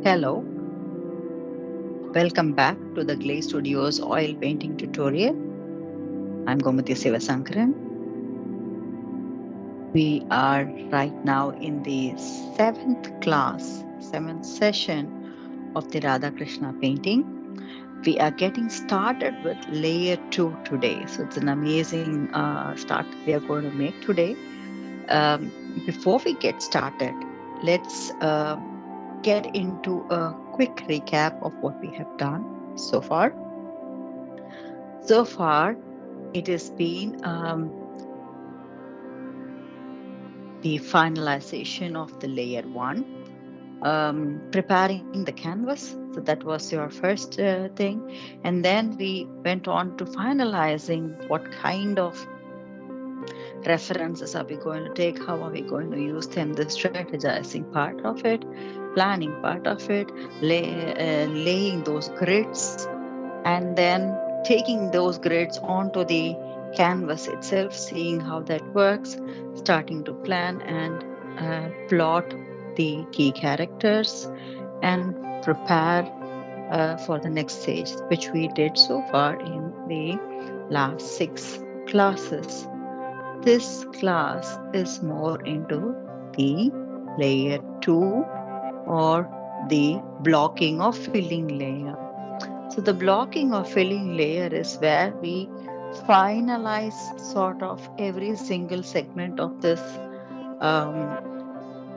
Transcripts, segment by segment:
Hello, welcome back to the GLAC Studios oil painting tutorial. I'm Gomati Sivasankaran. We are right now in the seventh session of the Radha Krishna painting. We are getting started with layer 2 today. So it's an amazing start we are going to make today. Um, Before we get started, let's get into a quick recap of what we have done so far. So far, it has been the finalization of the layer one, preparing the canvas. So that was your first thing. And then we went on to finalizing what kind of references are we going to take, how are we going to use them, the strategizing part of it, planning part of it, laying those grids, and then taking those grids onto the canvas itself, seeing how that works, starting to plan and plot the key characters and prepare for the next stage, which we did so far in the last 6 classes. This class is more into the layer 2 or the blocking or filling layer. So the blocking or filling layer is where we finalize sort of every single segment of this um,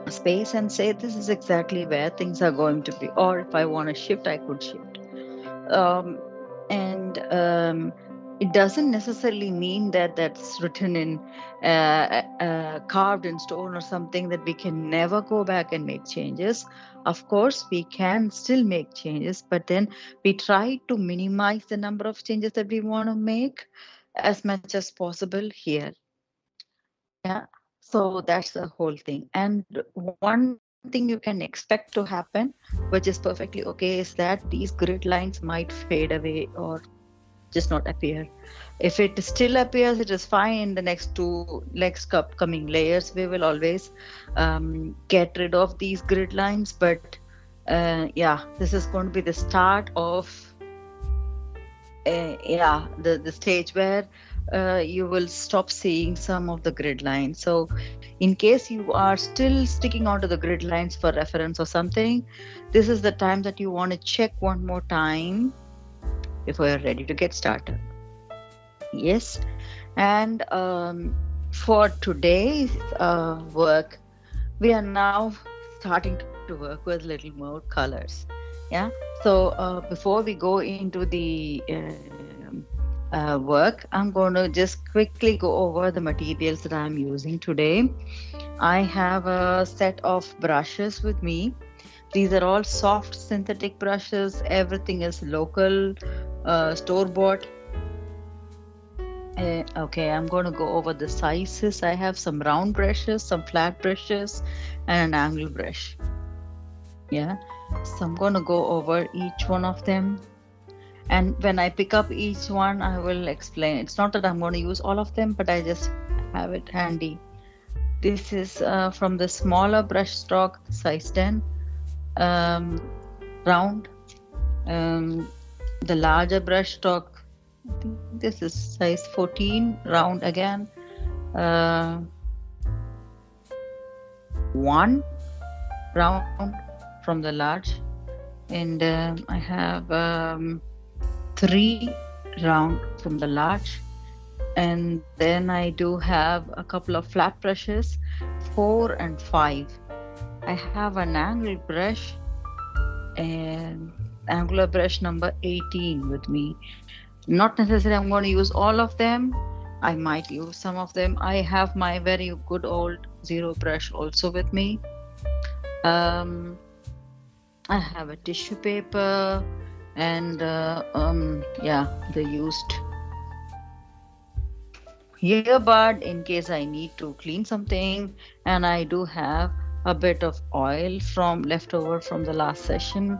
space and say this is exactly where things are going to be. Or if I want to shift, I could shift. And it doesn't necessarily mean that that's written in carved in stone or something that we can never go back and make changes. Of course we can still make changes, but then we try to minimize the number of changes that we want to make as much as possible here. Yeah, so that's the whole thing. And one thing you can expect to happen, which is perfectly okay, is that these grid lines might fade away or just not appear. If it still appears, it is fine. In the next upcoming layers, we will always get rid of these grid lines. But yeah, this is going to be the start of the stage where you will stop seeing some of the grid lines. So in case you are still sticking onto the grid lines for reference or something, this is the time that you want to check one more time before you're ready to get started. Yes. And for today's work, we are now starting to work with little more colors. Yeah. So before we go into the work, I'm going to just quickly go over the materials that I'm using today. I have a set of brushes with me. These are all soft synthetic brushes. Everything is local, store bought. Okay, I'm going to go over the sizes. I have some round brushes, some flat brushes, and an angle brush. Yeah, so I'm going to go over each one of them. And when I pick up each one, I will explain. It's not that I'm going to use all of them, but I just have it handy. This is from the smaller brush stock, size 10, round. The larger brush stock, I think this is size 14, round again. 1 round from the large, and I have 3 round from the large, and then I do have a couple of flat brushes, 4 and 5. I have an angle brush and angular brush number 18 with me. Not necessarily I'm going to use all of them. I might use some of them. I have my very good old zero brush also with me. I have a tissue paper and the used earbud in case I need to clean something, and I do have a bit of oil from leftover from the last session.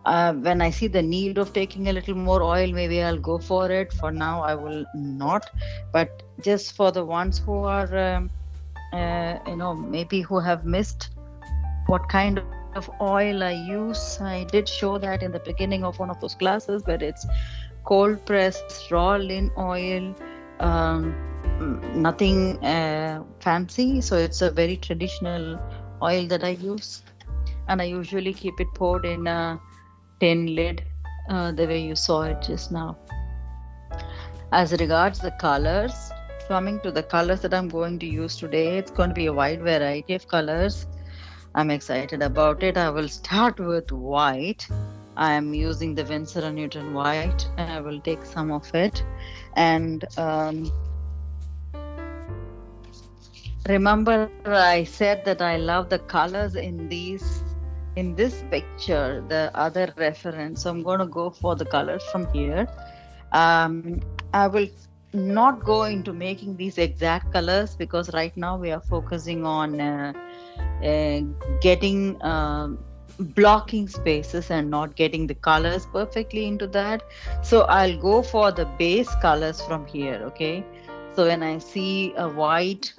When I see the need of taking a little more oil, maybe I'll go for it. For now, I will not. But just for the ones who are, maybe who have missed what kind of of oil I use. I did show that in the beginning of one of those classes, but it's cold pressed raw lin oil, um, nothing fancy. So it's a very traditional oil that I use, and I usually keep it poured in a tin lid, the way you saw it just now. As regards the colors, coming to the colors that I'm going to use today, it's going to be a wide variety of colors. I'm excited about it. I will start with white. I am using the Winsor& Newton white. I will take some of it. And remember, I said that I love the colors in this picture, the other reference. So I'm going to go for the colors from here. I will not go into making these exact colors because right now we are focusing on uh, getting blocking spaces and not getting the colors perfectly into that. So I'll go for the base colors from here. Okay. So when I see a white,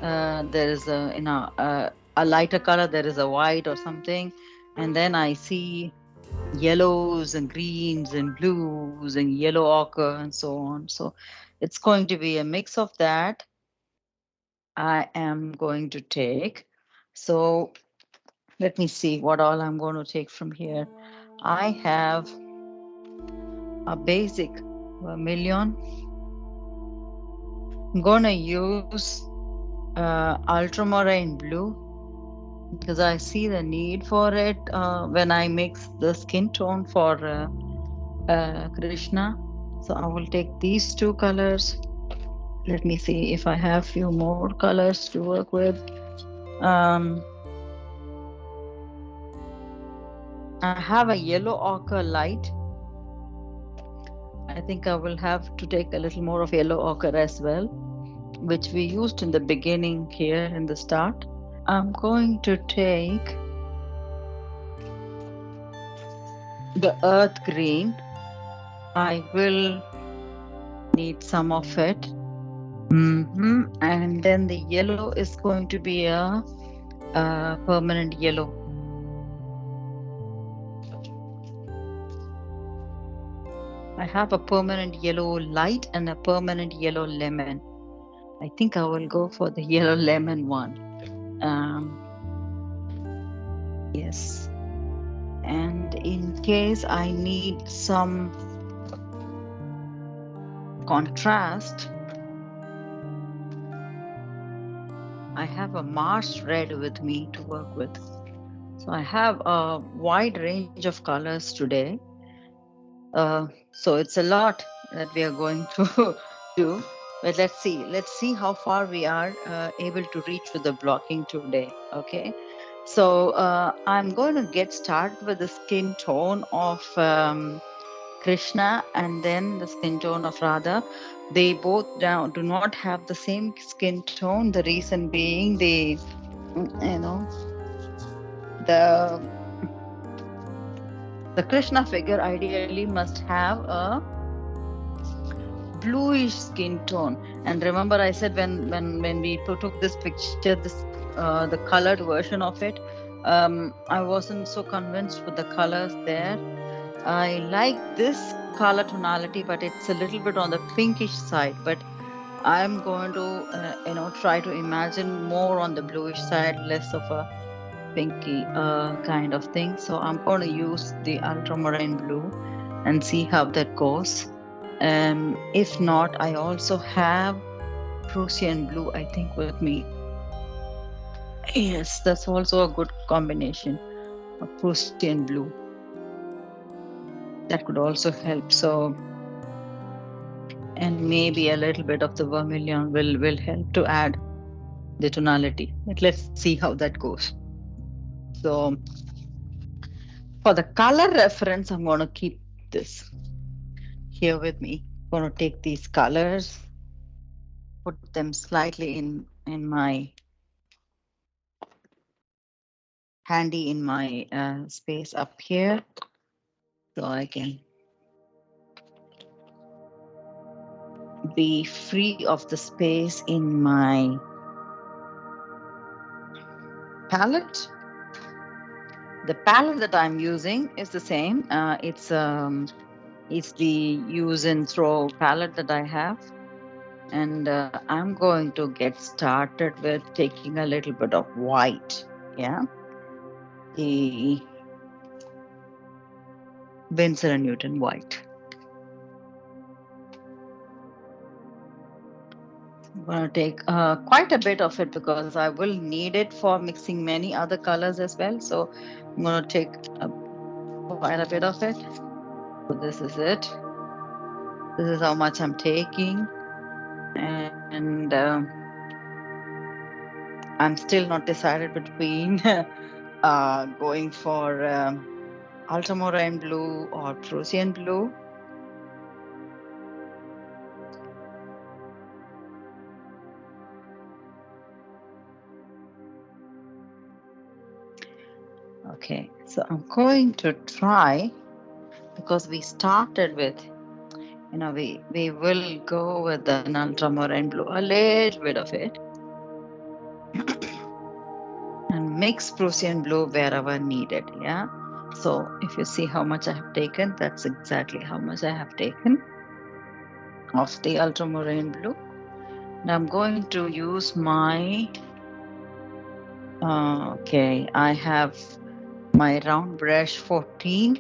there is a lighter color, there is a white or something, and then I see yellows and greens and blues and yellow ochre and so on. So it's going to be a mix of that I am going to take. So let me see what all I'm going to take from here. I have a basic vermilion. I'm going to use ultramarine blue because I see the need for it when I mix the skin tone for Krishna. So I will take these two colors. Let me see if I have few more colors to work with. Um, I have a yellow ochre light. I think I will have to take a little more of yellow ochre as well, which we used in the beginning here in the start. I'm going to take the earth green. I will need some of it. And then the yellow is going to be a permanent yellow. I have a permanent yellow light and a permanent yellow lemon. I think I will go for the yellow lemon one. Um, yes. And in case I need some contrast, I have a Mars red with me to work with. So I have a wide range of colors today. So it's a lot that we are going to do. But let's see how far we are able to reach with the blocking today. Okay. So I'm going to get started with the skin tone of Krishna and then the skin tone of Radha. They both now do not have the same skin tone. The reason being you know, the the Krishna figure ideally must have a bluish skin tone. And remember, I said when we took this picture, the colored version of it, I wasn't so convinced with the colors there. I like this color tonality, but it's a little bit on the pinkish side. But I'm going to, try to imagine more on the bluish side, less of a pinky kind of thing. So I'm going to use the ultramarine blue and see how that goes. If not, I also have Prussian blue, I think, with me. Yes, that's also a good combination of Prussian blue. That could also help. So, and maybe a little bit of the vermilion will help to add the tonality. But let's see how that goes. So, for the color reference, I'm going to keep this here with me. I'm going to take these colors, put them slightly in my handy in my space up here, so I can be free of the space in my palette. The palette that I'm using is the same. It's the use and throw palette that I have, and I'm going to get started with taking a little bit of white. Yeah, the Winsor and Newton white. I'm going to take quite a bit of it because I will need it for mixing many other colors as well. So I'm going to take quite a bit of it. So this is it. This is how much I'm taking. And I'm still not decided between going for ultramarine blue or Prussian blue. Okay, so I'm going to try because we started with, we will go with an ultramarine blue, a little bit of it, and mix Prussian blue wherever needed. Yeah. So if you see how much I have taken, that's exactly how much I have taken of the ultramarine blue. And I'm going to use my, okay, I have my round brush 14,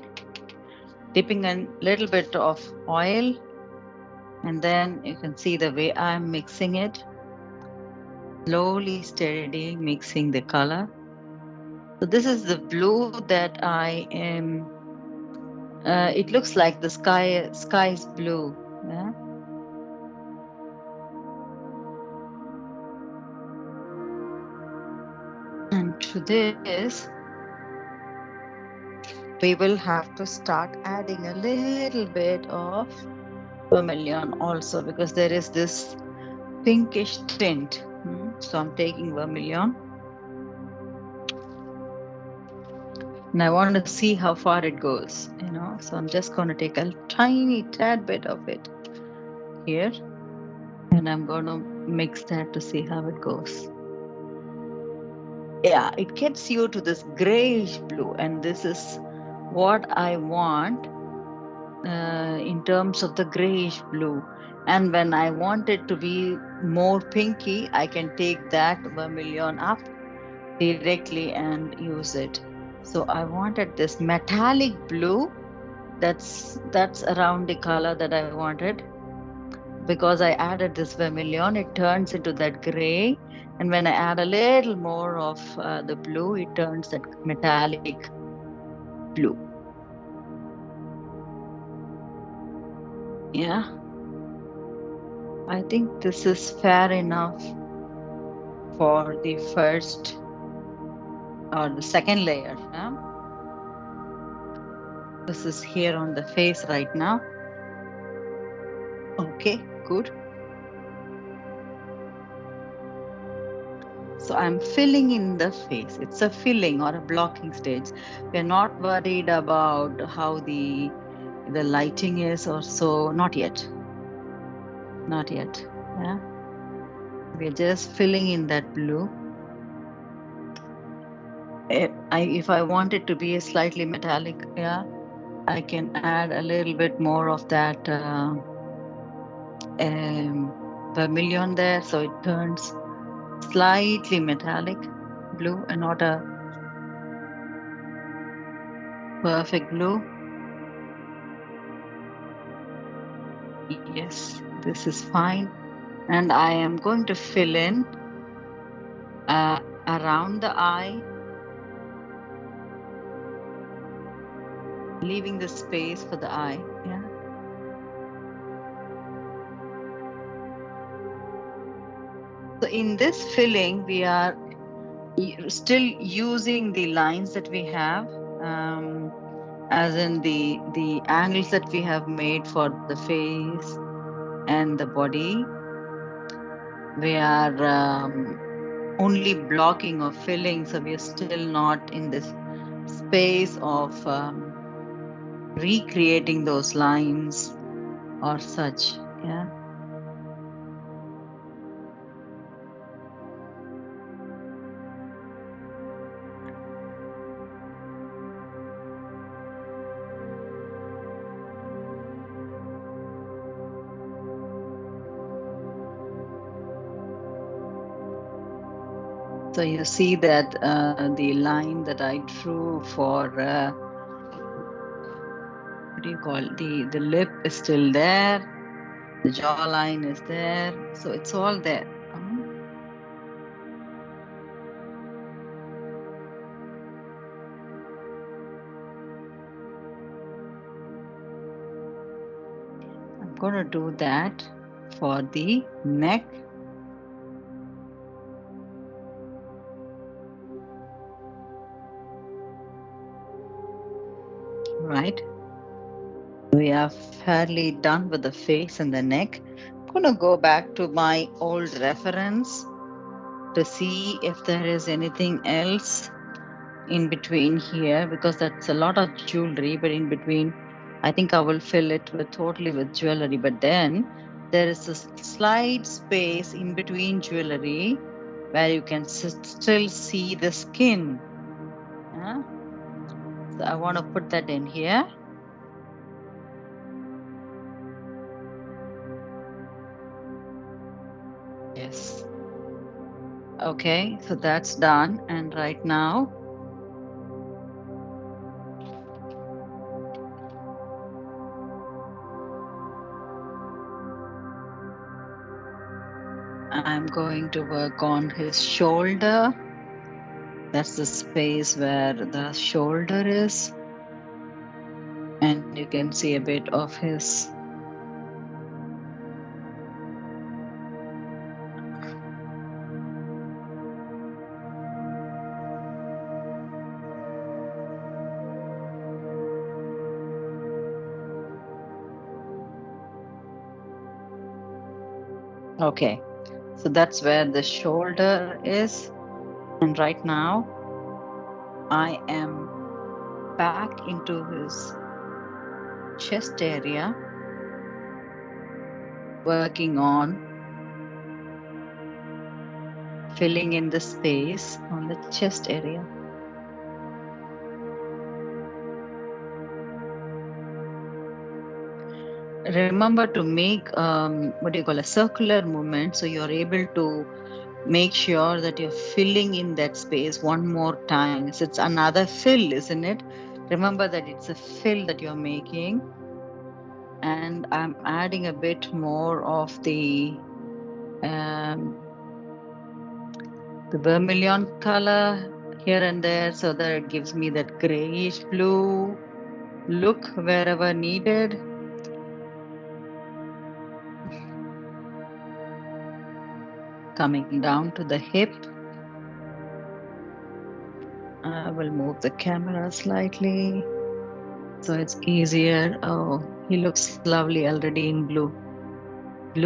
dipping a little bit of oil. And then you can see the way I'm mixing it, slowly, steady mixing the color. So this is the blue that I am, it looks like the sky's blue. Yeah. And to this, we will have to start adding a little bit of vermilion also because there is this pinkish tint. So I'm taking vermilion and I want to see how far it goes. So I'm just going to take a tiny tad bit of it here and I'm going to mix that to see how it goes. Yeah, it gets you to this grayish blue, and this is what I want in terms of the grayish blue. And when I want it to be more pinky, I can take that vermilion up directly and use it. So I wanted this metallic blue. That's around the color that I wanted. Because I added this vermilion, it turns into that gray. And when I add a little more of the blue, it turns that metallic blue. Yeah, I think this is fair enough for the first or the second layer. Yeah? This is here on the face right now. Okay, good. So I'm filling in the face. It's a filling or a blocking stage. We're not worried about how the lighting is or so. Not yet. Not yet. Yeah. We're just filling in that blue. If I want it to be a slightly metallic, yeah, I can add a little bit more of that vermilion there, so it turns slightly metallic blue and not a perfect blue. Yes, this is fine. And I am going to fill in around the eye, leaving the space for the eye. Yeah. So in this filling, we are still using the lines that we have, as in the angles that we have made for the face and the body. We are only blocking or filling, so we are still not in this space of recreating those lines or such. Yeah. So you see that the line that I drew for what do you call the lip is still there, the jawline is there, so it's all there. I'm going to do that for the neck, right? We are fairly done with the face and the neck. I'm going to go back to my old reference to see if there is anything else in between here, because that's a lot of jewelry, but in between, I think I will fill it with totally with jewelry. But then there is a slight space in between jewelry where you can still see the skin. Yeah? So I want to put that in here. Yes. Okay, so that's done. And right now, I'm going to work on his shoulder. That's the space where the shoulder is. And you can see a bit of his. Okay, so that's where the shoulder is. And right now, I am back into his chest area, working on filling in the space on the chest area. Remember to make what do you call a circular movement, so you're able to make sure that you're filling in that space one more time. So it's another fill, isn't it? Remember that it's a fill that you're making, and I'm adding a bit more of um, the vermilion color here and there, so that it gives me that grayish blue look wherever needed. Coming down to the hip, I will move the camera slightly so it's easier. Oh, he looks lovely already in blue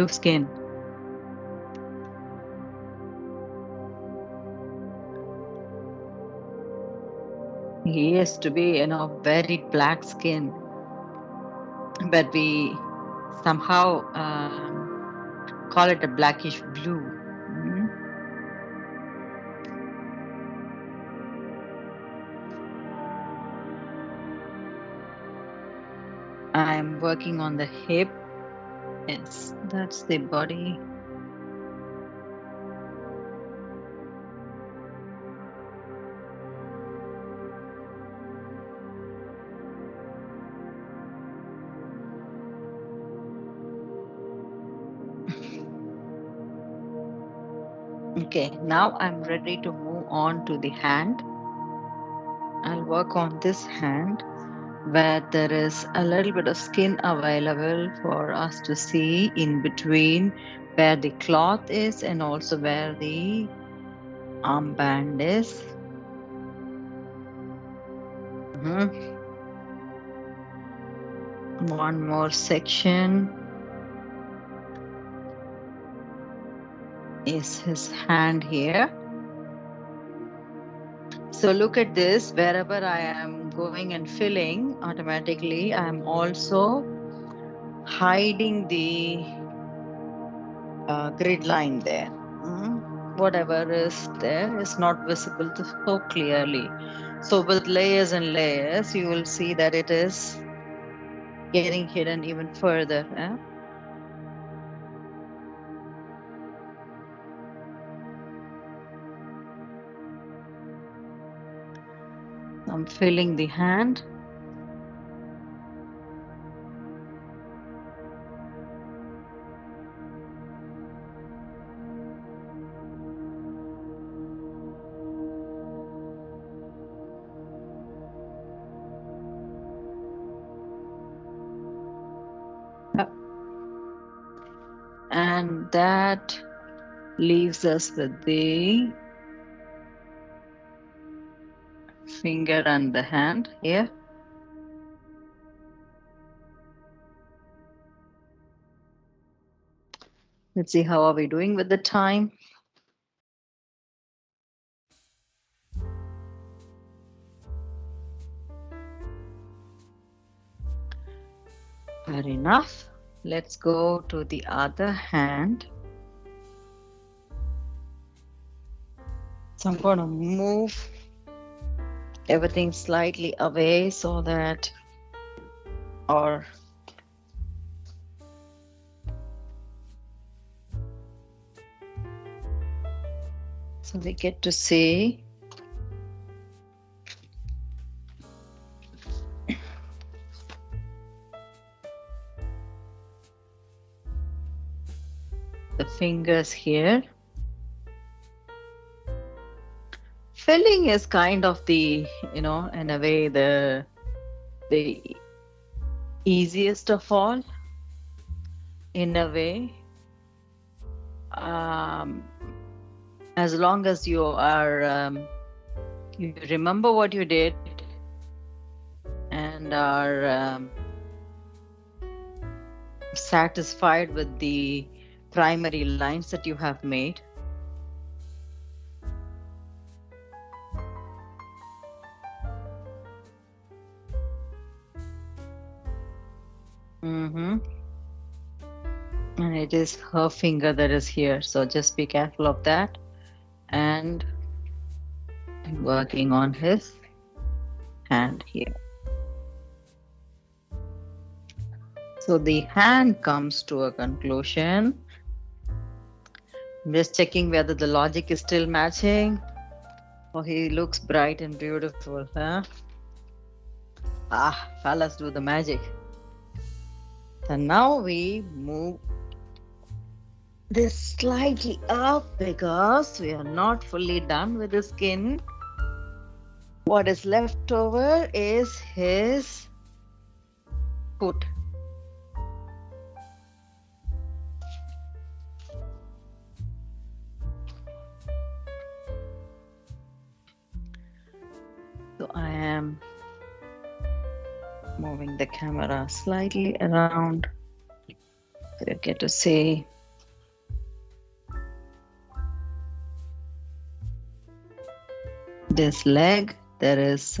skin. He used to be, very black skin, but we somehow call it a blackish blue. Mhm. I'm working on the hip. Yes, that's the body. Okay, now I'm ready to move on to the hand. I'll work on this hand where there is a little bit of skin available for us to see in between where the cloth is and also where the armband is. Mhm. One more section is his hand here. So look at this, wherever I am going and filling, automatically I'm also hiding the grid line there. Mm. Whatever is there is not visible so clearly. So with layers and layers, you will see that it is getting hidden even further. I'm filling the hand. Yep. And that leaves us with the finger and the hand here. Let's see how are we doing with the time. Fair enough. Let's go to the other hand. So I'm going to move everything slightly away so that or so we get to see the fingers here. Filling is kind of the, in a way, the easiest of all, in a way. Um, as long as you are, you remember what you did and are satisfied with the primary lines that you have made. Mm-hmm. And it is her finger that is here, so just be careful of that. And working on his hand here. So the hand comes to a conclusion. I'm just checking whether the logic is still matching. Oh, he looks bright and beautiful, huh? Ah, fellas do the magic. And now we move this slightly up because we are not fully done with the skin. What is left over is his foot. So I am moving the camera slightly around so you get to see this leg. There is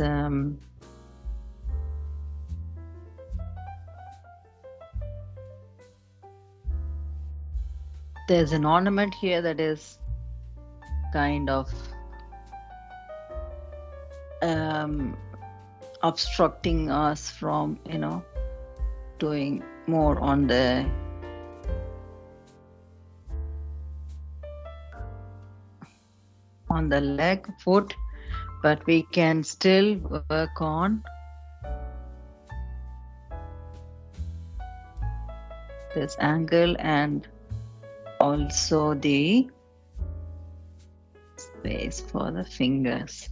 there's an ornament here that is kind of obstructing us from doing more on the leg foot, but we can still work on this angle and also the space for the fingers.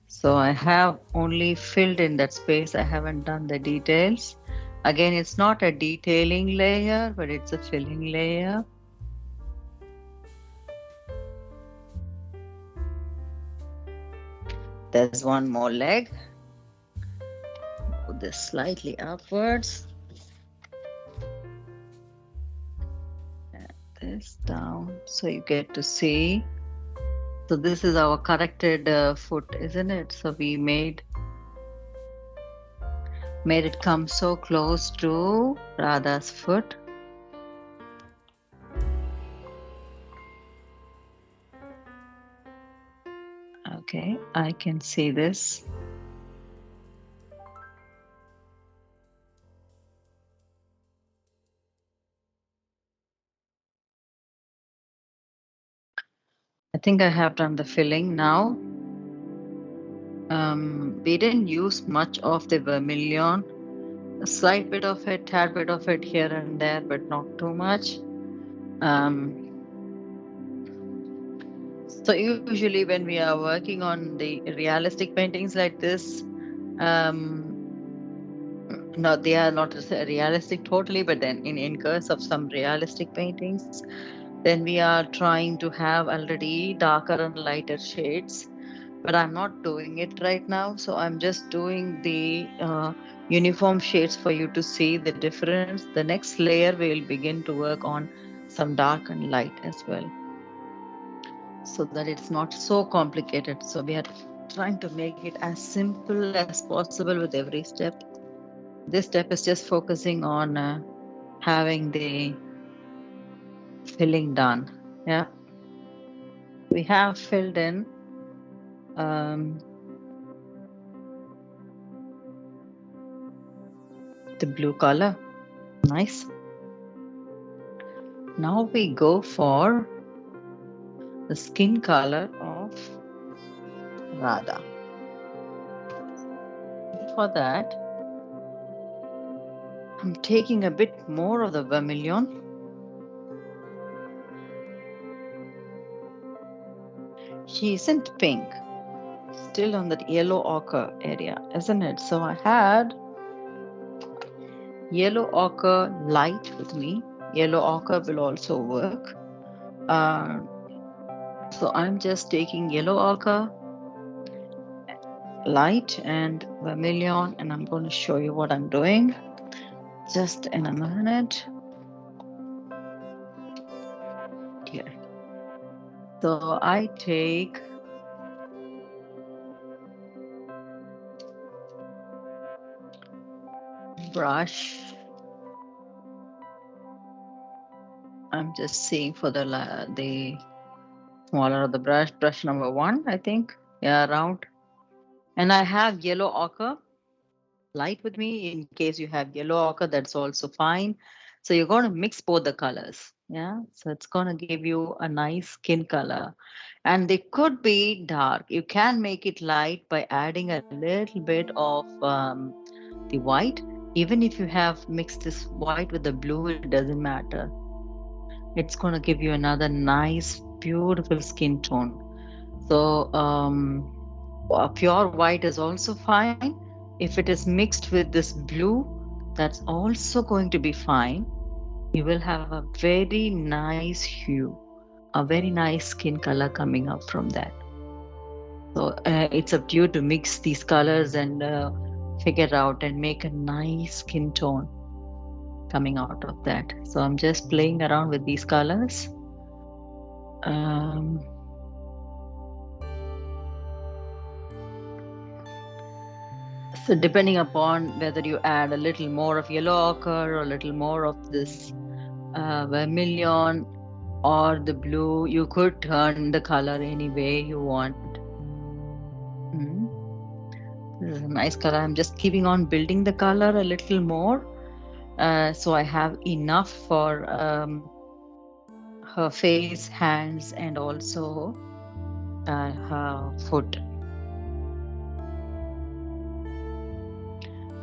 So I have only filled in that space. I haven't done the details. Again, it's not a detailing layer, but it's a filling layer. There's one more leg. Put this slightly upwards. And this down so you get to see. So this is our corrected foot, isn't it? So we made it come so close to Radha's foot. Okay, I can see this. I think I have done the filling now. We didn't use much of the vermilion, a slight bit of it, tad bit of it here and there, but not too much. Um, so usually when we are working on the realistic paintings like this, um, no, they are not realistic totally, but then in case of some realistic paintings, then we are trying to have already darker and lighter shades. But I'm not doing it right now, so I'm just doing the uniform shades for you to see the difference. The next layer we'll begin to work on some dark and light as well, so that it's not so complicated. So we are trying to make it as simple as possible with every step. This step is just focusing on having the filling done. Yeah, we have filled in um, the blue color. Nice. Now we go for the skin color of Radha. For that, I'm taking a bit more of the vermilion. She isn't pink, still on that yellow ochre area, isn't it? So I had yellow ochre light with me. Yellow ochre will also work. Uh, so I'm just taking yellow ochre, light, and vermilion, and I'm going to show you what I'm doing just in a minute. Here. So I take brush. I'm just seeing for the smaller of the brush number one, I think. Yeah, round. And I have yellow ochre light with me. In case you have yellow ochre, that's also fine. So you're going to mix both the colors. Yeah. So it's going to give you a nice skin color. And they could be dark. You can make it light by adding a little bit of the white. Even if you have mixed this white with the blue, it doesn't matter. It's going to give you another nice, beautiful skin tone. So, a pure white is also fine. If it is mixed with this blue, that's also going to be fine. You will have a very nice hue, a very nice skin color coming up from that. So, it's up to you to mix these colors and figure out and make a nice skin tone coming out of that. So, I'm just playing around with these colors. Um, So depending upon whether you add a little more of yellow ochre or a little more of this vermilion or the blue, you could turn the color any way you want. Mm. This is a nice color. I'm just keeping on building the color a little more. So I have enough for her face, hands, and also her foot.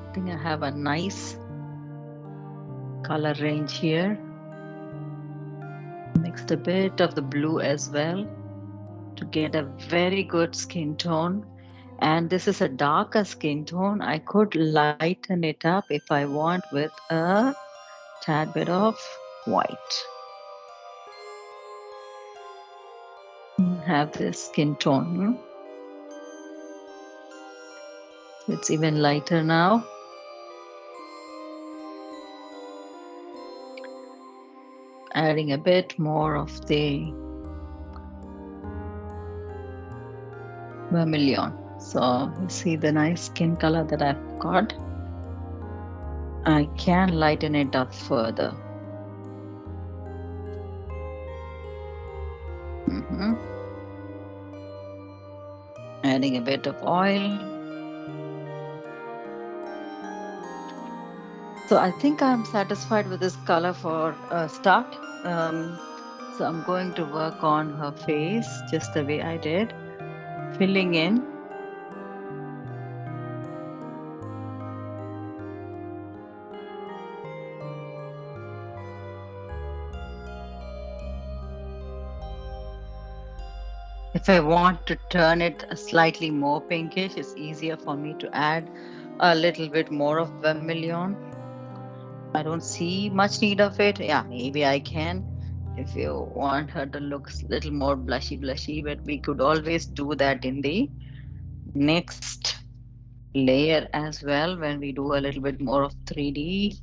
I think I have a nice color range here. Mixed a bit of the blue as well to get a very good skin tone. And this is a darker skin tone. I could lighten it up if I want with a tad bit of white. Have this skin tone. It's even lighter now. Adding a bit more of the vermilion. So you see the nice skin color that I've got. I can lighten it up further. Mm-hmm. Adding a bit of oil. So I think I'm satisfied with this color for a start. So I'm going to work on her face just the way I did, filling in If I want to turn it slightly more pinkish, it's easier for me to add a little bit more of vermilion. I don't see much need of it. Yeah, maybe I can if you want her to look a little more blushy, but we could always do that in the next layer as well when we do a little bit more of 3D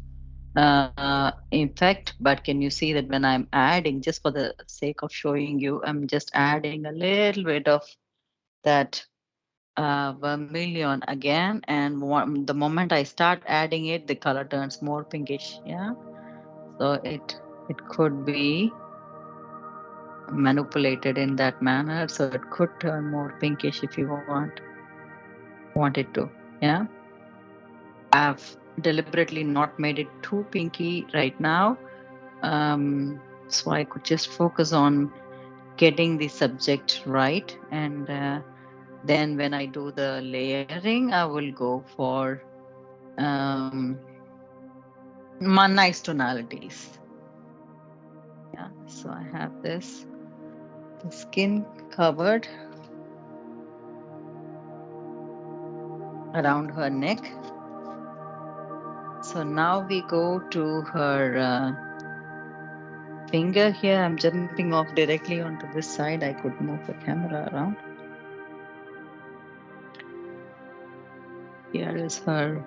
effect. But can you see that when I'm adding, just for the sake of showing you, I'm just adding a little bit of that vermilion again, and the moment I start adding it, the color turns more pinkish. Yeah, so it could be manipulated in that manner, so it could turn more pinkish if you want it to. Yeah, I've deliberately not made it too pinky right now, so I could just focus on getting the subject right, and then when I do the layering, I will go for um, nice tonalities. Yeah, so I have the skin covered around her neck. So now we go to her finger here. I'm jumping off directly onto this side. I could move the camera around. Here is her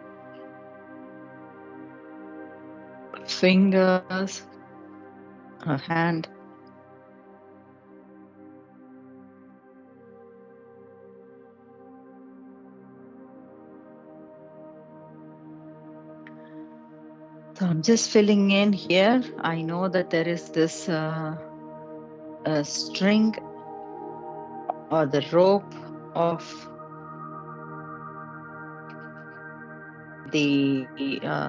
fingers, her hand. So I'm just filling in here. I know that there is this string or the rope of the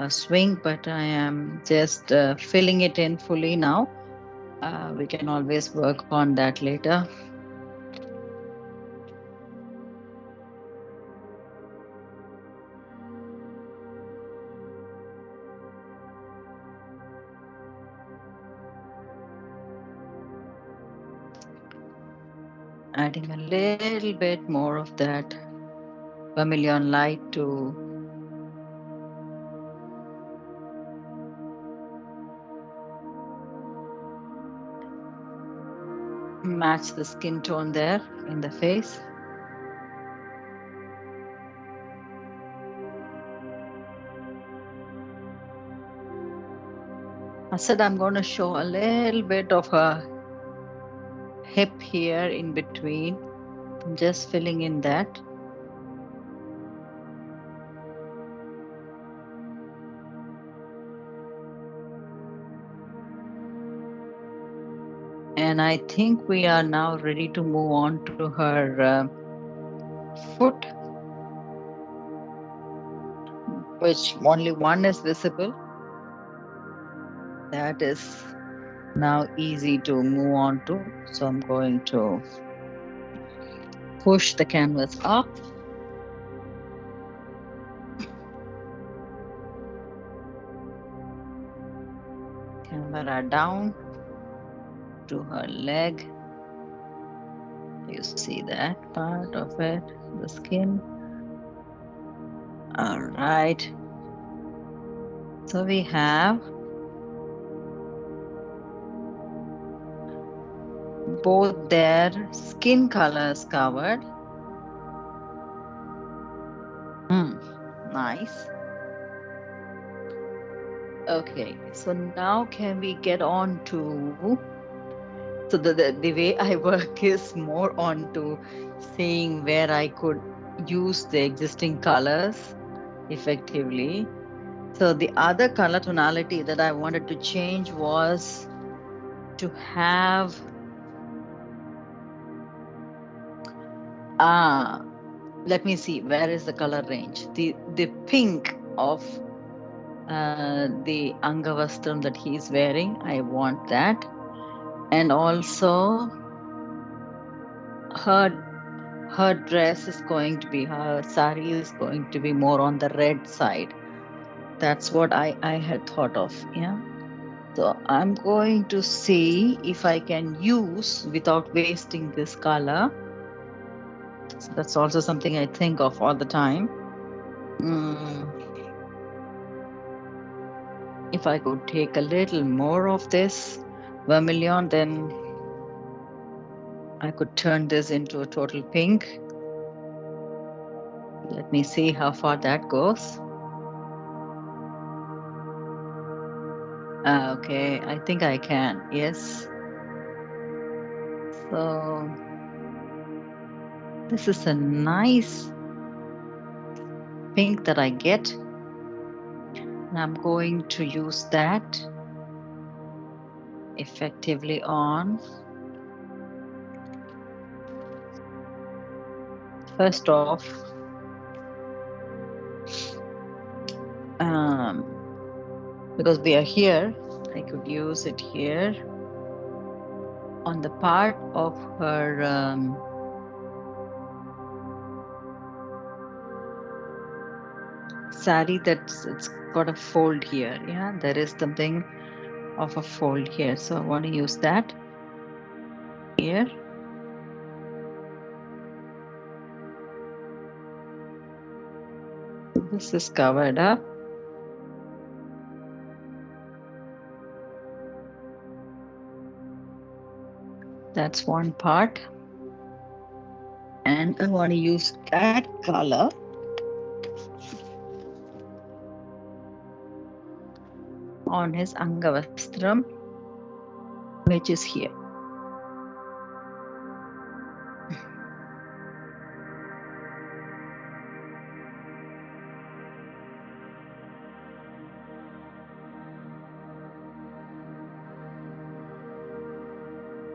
swing, but I am just filling it in fully now. We can always work on that later. Adding a little bit more of that vermilion light to match the skin tone there in the face. I said I'm going to show a little bit of a hip here in between. I'm just filling in that. And I think we are now ready to move on to her foot, which only one is visible. That is now easy to move on to. So I'm going to push the canvas up, camera down to her leg. You see that part of it, the skin. All right. So we have both their skin colors covered. Hmm, nice. Okay, so now can we get on to, so the way I work is more on to seeing where I could use the existing colors effectively. So the other color tonality that I wanted to change was to have ah let me see, where is the color range? The pink of the angavastram that he's wearing. I want that. And also her her dress is going to be, her sari is going to be more on the red side. That's what I had thought of. Yeah. So I'm going to see if I can use, without wasting this color, So that's also something I think of all the time. Mm, if I could take a little more of this vermilion, then I could turn this into a total pink. Let me see how far that goes. Okay, I think I can. Yes. So this is a nice pink that I get. And I'm going to use that effectively on. First off, um, because we are here, I could use it here on the part of her sari that's it's got a fold here. Yeah, there is something of a fold here. So I want to use that here. This is covered up. That's one part. And I want to use that color on his Angavastram, which is here.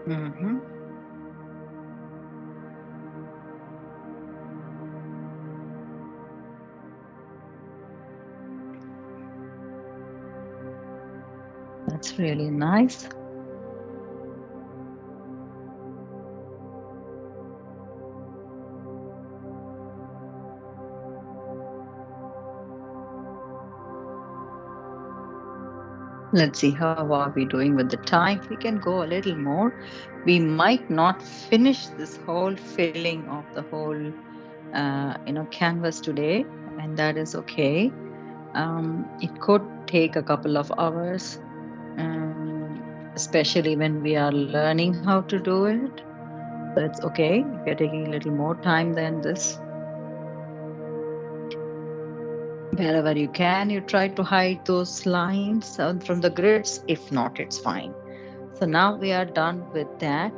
Mm-hmm. That's really nice. Let's see how are we doing with the time. We can go a little more. We might not finish this whole filling of the whole, canvas today, and that is okay. It could take a couple of hours, um, especially when we are learning how to do it. So it's okay if you're taking a little more time than this. Wherever you can, you try to hide those lines from the grids. If not, it's fine. So now we are done with that.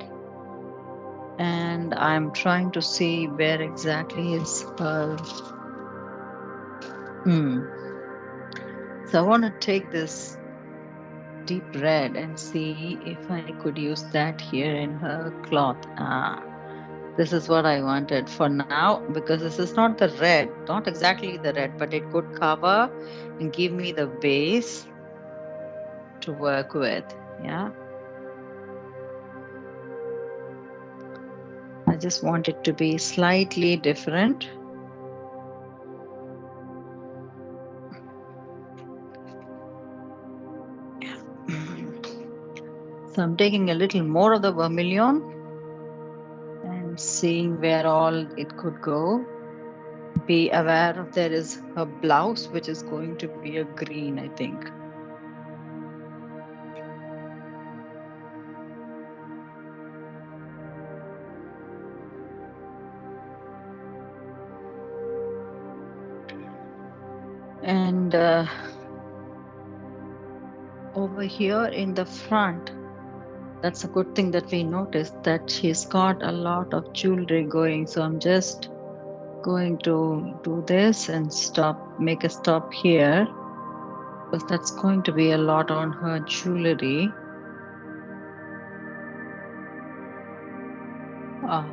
And I'm trying to see where exactly is her. Hmm. So I want to take this deep red and see if I could use that here in her cloth. This is what I wanted for now because this is not the red, not exactly the red, but it could cover and give me the base to work with. Yeah. I just want it to be slightly different. So I'm taking a little more of the vermilion and seeing where all it could go. Be aware of there is a blouse which is going to be a green, I think. And over here in the front, that's a good thing that we noticed that she's got a lot of jewelry going. So I'm just going to do this and make a stop here because that's going to be a lot on her jewelry. Oh,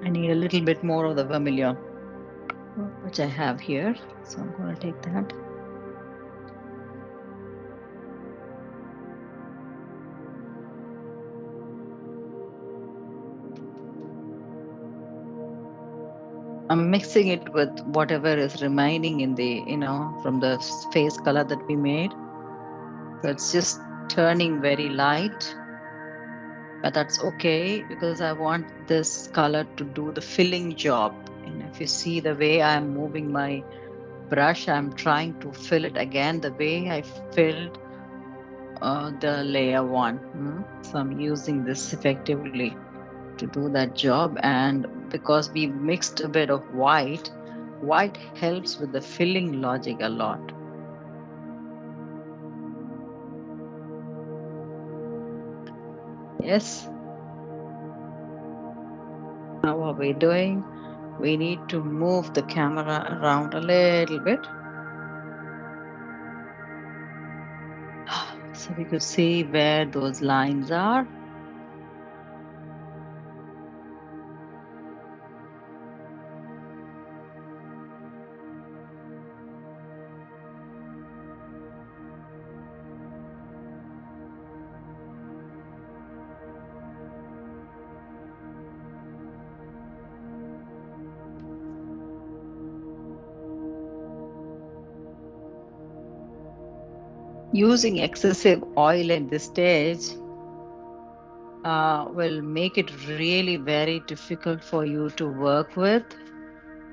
I need a little bit more of the vermilion, which I have here. So I'm going to take that. I'm mixing it with whatever is remaining in the, from the face color that we made. So it's just turning very light, but that's okay because I want this color to do the filling job. And if you see the way I'm moving my brush, I'm trying to fill it again the way I filled the layer one. So I'm using this effectively to do that job. And because we mixed a bit of white, white helps with the filling logic a lot. Yes, how are we doing? We need to move the camera around a little bit so we could see where those lines are. Using excessive oil at this stage will make it really very difficult for you to work with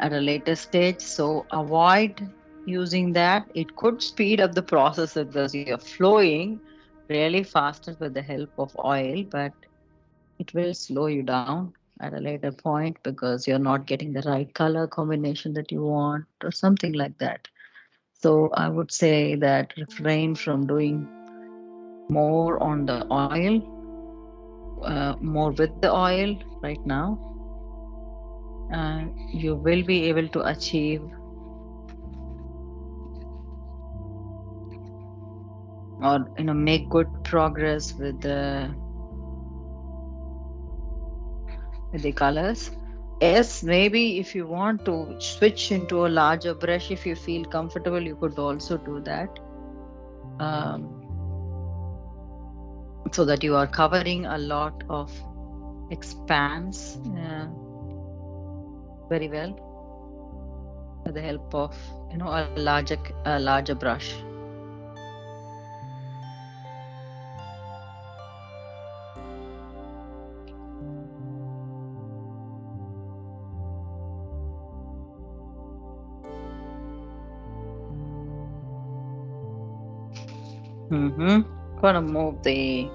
at a later stage. So avoid using that. It could speed up the process because you're flowing really faster with the help of oil, but it will slow you down at a later point because you're not getting the right color combination that you want or something like that. So I would say that refrain from doing more on the oil, more with the oil right now. You will be able to achieve or make good progress with the colors. Yes, maybe if you want to switch into a larger brush, if you feel comfortable, you could also do that. Um, so that you are covering a lot of expanse very well with the help of a larger brush. Mm-hmm. Gonna move the.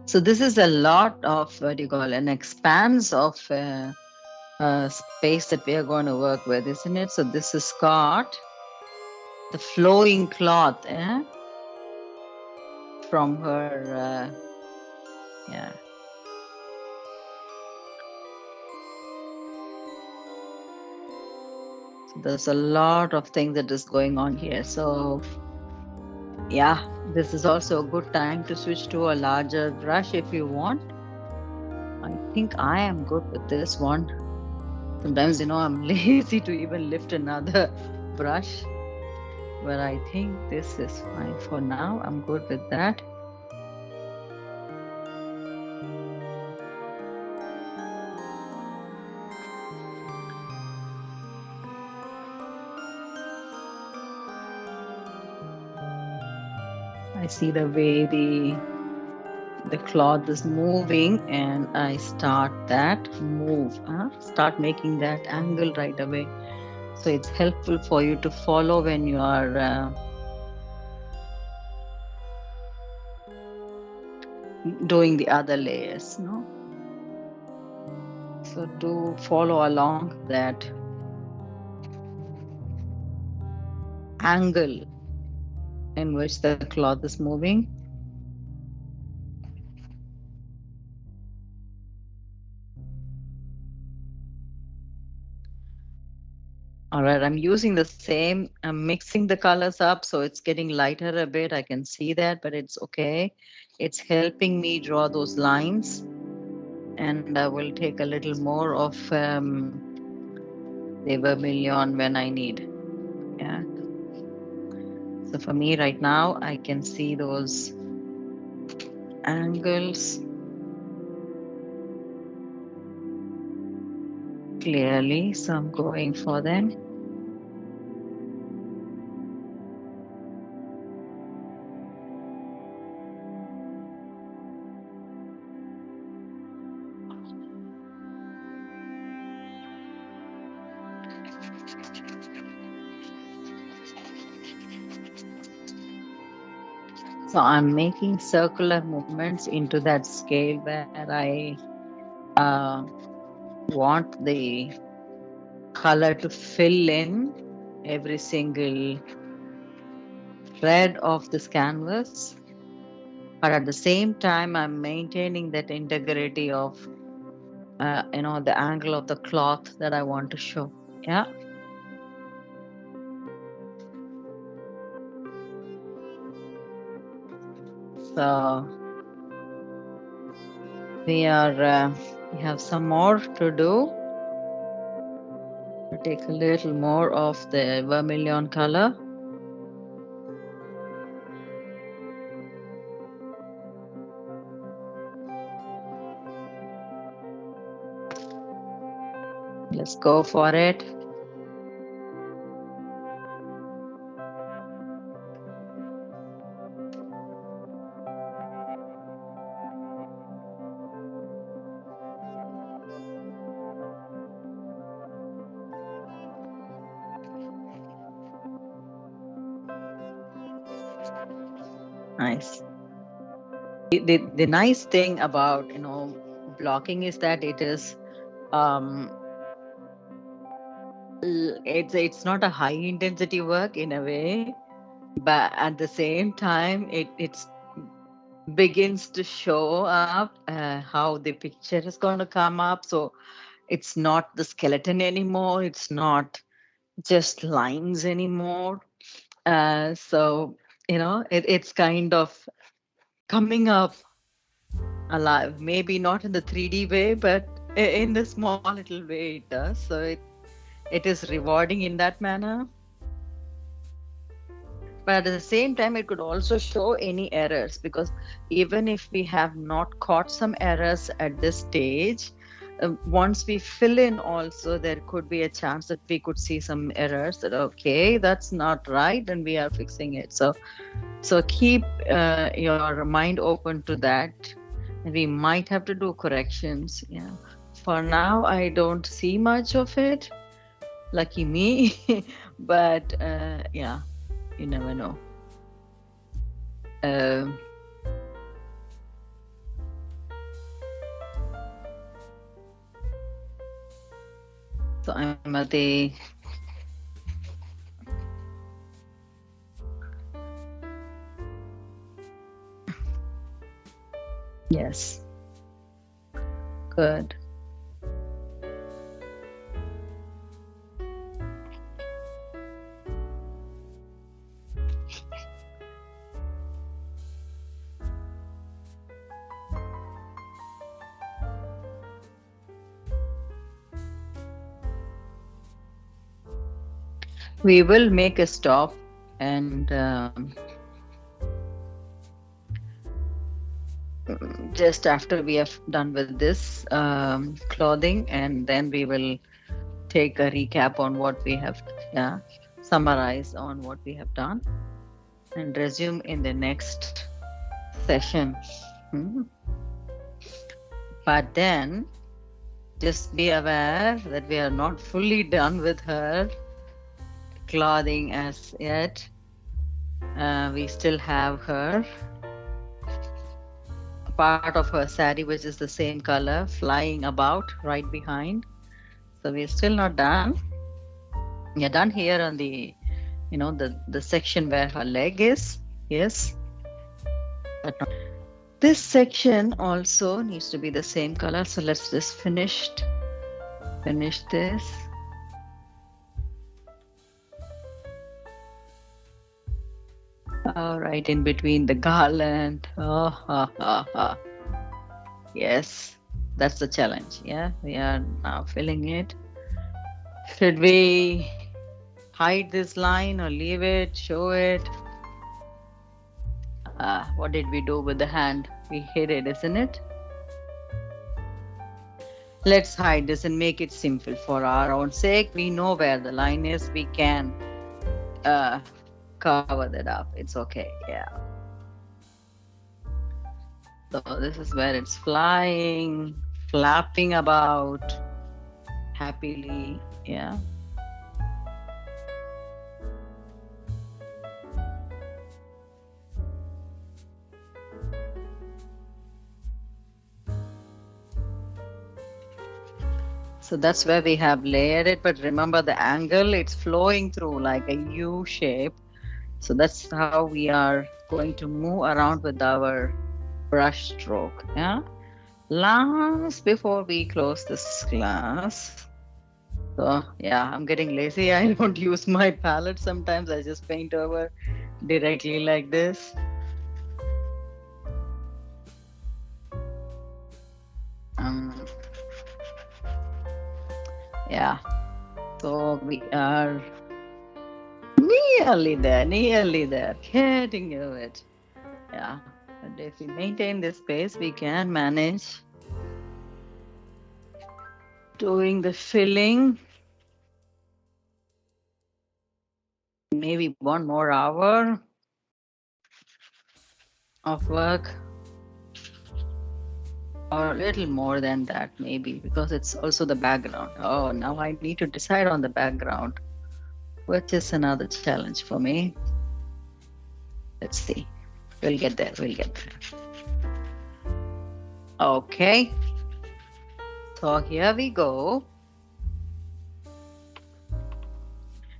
So this is a lot of what do you call an expanse of space that we are going to work with, isn't it? So this is got the flowing cloth from her. Yeah. So there's a lot of things that is going on here. So yeah, this is also a good time to switch to a larger brush if you want. I think I am good with this one. Sometimes, I'm lazy to even lift another brush, but I think this is fine for now. I'm good with that. I see the way the cloth is moving and I start that move, start making that angle right away. So it's helpful for you to follow when you are doing the other layers, no? So do follow along that angle in which the cloth is moving. All right, I'm using the same, I'm mixing the colors up so it's getting lighter a bit. I can see that, but it's okay. It's helping me draw those lines. And I will take a little more of the vermilion when I need. Yeah. So for me right now, I can see those angles clearly. So I'm going for them. So I'm making circular movements into that scale where I uh, want the color to fill in every single thread of this canvas. But at the same time, I'm maintaining that integrity of, the angle of the cloth that I want to show. Yeah. So we have some more to do. We'll take a little more of the vermilion color. Let's go for it. Nice. The nice thing about blocking is that it is um it's not a high intensity work in a way, but at the same time it begins to show up how the picture is going to come up. So it's not the skeleton anymore, it's not just lines anymore. So it's kind of coming up alive, maybe not in the 3D way, but in the small little way it does. So it is rewarding in that manner. But at the same time, it could also show any errors, because even if we have not caught some errors at this stage, once we fill in also, there could be a chance that we could see some errors that, okay, that's not right, and we are fixing it. So keep your mind open to that. And we might have to do corrections. Yeah. For now, I don't see much of it. Lucky me. But yeah, you never know. Um, so I'm at the yes, good. We will make a stop and just after we have done with this clothing, and then we will take a recap on what we have, yeah, summarize on what we have done, and resume in the next session. Hmm. But then just be aware that we are not fully done with her clothing as yet. We still have her part of her sari, which is the same color, flying about right behind. So we're still not done. We're done here on the section where her leg is. Yes. But not. This section also needs to be the same color. So let's just finish this. Right in between the garland. Oh, ha, ha, ha. Yes, that's the challenge. Yeah, we are now filling it. Should we hide this line or leave it, show it? What did we do with the hand? We hid it, isn't it? Let's hide this and make it simple for our own sake. We know where the line is. We can uh, cover that up. It's okay. Yeah. So this is where it's flying, flapping about happily. Yeah. So that's where we have layered it. But remember the angle, it's flowing through like a U shape. So that's how we are going to move around with our brush stroke. Yeah. Last before we close this class. So yeah, I'm getting lazy. I don't use my palette sometimes. I just paint over directly like this. Um, yeah. So we are nearly there, getting to it. Yeah. And if we maintain this pace, we can manage doing the filling. Maybe 1 more hour of work, or a little more than that, maybe, because it's also the background. Oh, now I need to decide on the background, which is another challenge for me. Let's see. We'll get there. We'll get there. Okay. So here we go.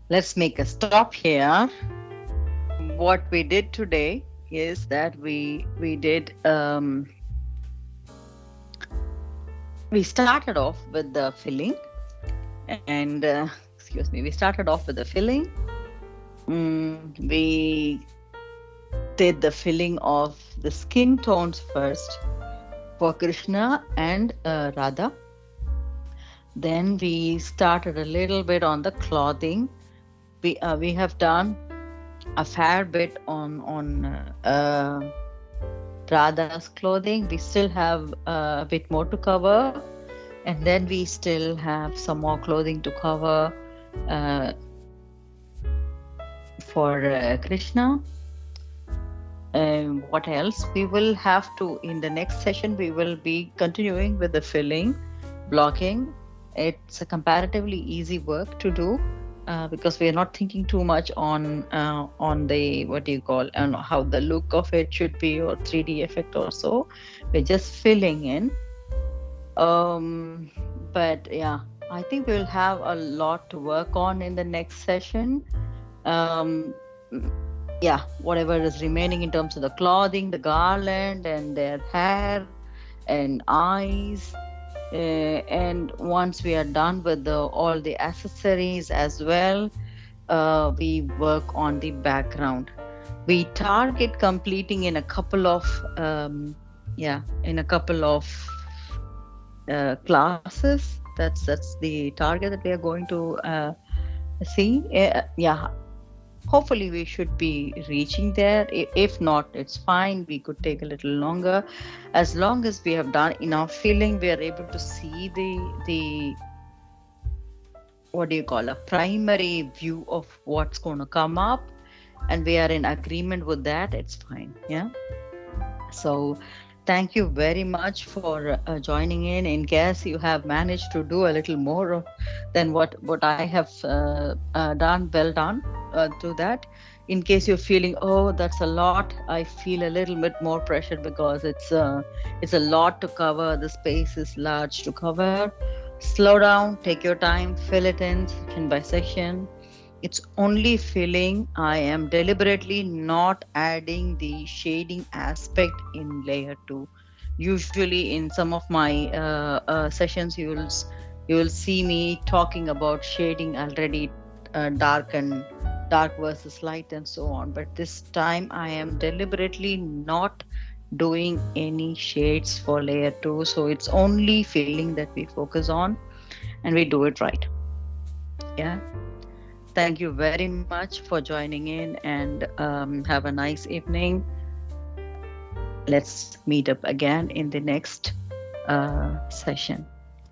Let's make a stop here. What we did today is that we did we started off with the filling, and excuse me, we started off with the filling. We did the filling of the skin tones first for Krishna and Radha. Then we started a little bit on the clothing. We have done a fair bit on Radha's clothing. We still have a bit more to cover, and then we still have some more clothing to cover for Krishna. What else? We will have to, in the next session, we will be continuing with the filling, blocking. It's a comparatively easy work to do. Because we are not thinking too much on the on how the look of it should be, or 3D effect or so. We're just filling in. But yeah, I think we'll have a lot to work on in the next session. Yeah, whatever is remaining in terms of the clothing, the garland, and their hair and eyes. And once we are done with all the accessories as well, we work on the background. We target completing in a couple of classes. That's the target that we are going to see. Yeah. Hopefully we should be reaching there. If not, it's fine. We could take a little longer. As long as we have done enough filling, we are able to see the a primary view of what's going to come up, and we are in agreement with that. It's fine. Yeah. So thank you very much for joining in. In case you have managed to do a little more than what I have done, well done to that. In case you're feeling, oh, that's a lot, I feel a little bit more pressure because it's a lot to cover. The space is large to cover. Slow down, take your time, fill it in section by section. It's only filling. I am deliberately not adding the shading aspect in layer 2. Usually in some of my sessions, you will see me talking about shading already dark and dark versus light and so on. But this time I am deliberately not doing any shades for layer 2, so it's only filling that we focus on, and we do it right. Yeah. Thank you very much for joining in, and have a nice evening. Let's meet up again in the next session.